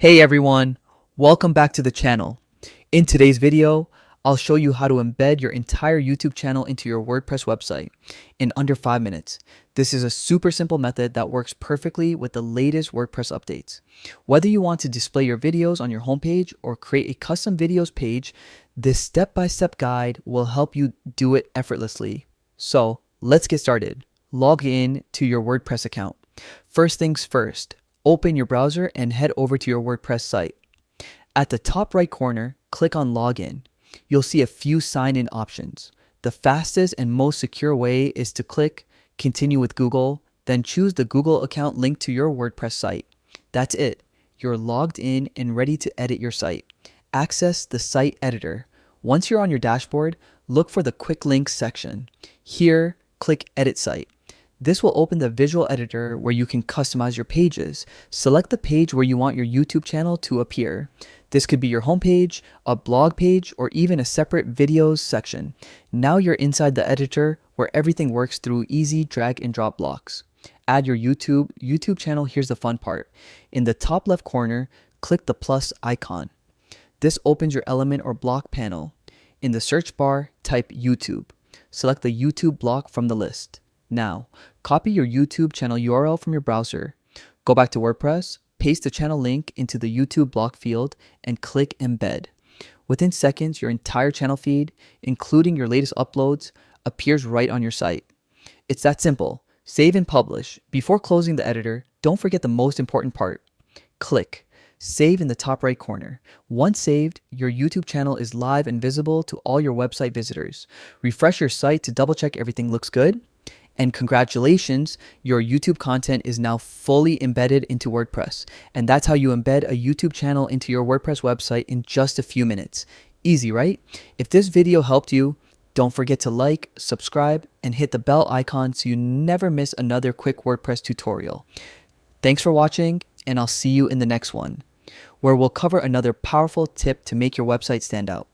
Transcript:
Hey everyone, welcome back to the channel. In today's video, I'll show you how to embed your entire YouTube channel into your WordPress website in under 5 minutes. This is a super simple method that works perfectly with the latest WordPress updates. Whether you want to display your videos on your homepage or create a custom videos page, this step-by-step guide will help you do it effortlessly. So let's get started. Log in to your WordPress account. First things first, open your browser and head over to your WordPress site. At the top right corner, click on Login. You'll see a few sign-in options. The fastest and most secure way is to click Continue with Google, then choose the Google account linked to your WordPress site. That's it. You're logged in and ready to edit your site. Access the site editor. Once you're on your dashboard, look for the Quick Links section. Here, click Edit Site. This will open the visual editor where you can customize your pages. Select the page where you want your YouTube channel to appear. This could be your homepage, a blog page, or even a separate videos section. Now you're inside the editor where everything works through easy drag and drop blocks. Add your YouTube channel. Here's the fun part. In the top left corner, click the plus icon. This opens your element or block panel. In the search bar, type YouTube. Select the YouTube block from the list. Now, copy your YouTube channel URL from your browser. Go back to WordPress, paste the channel link into the YouTube block field, and click Embed. Within seconds, your entire channel feed, including your latest uploads, appears right on your site. It's that simple. Save and publish. Before closing the editor, don't forget the most important part. Click Save in the top right corner. Once saved, your YouTube channel is live and visible to all your website visitors. Refresh your site to double check everything looks good. And congratulations, your YouTube content is now fully embedded into WordPress. And that's how you embed a YouTube channel into your WordPress website in just a few minutes. Easy, right? If this video helped you, don't forget to like, subscribe, and hit the bell icon so you never miss another quick WordPress tutorial. Thanks for watching, and I'll see you in the next one, where we'll cover another powerful tip to make your website stand out.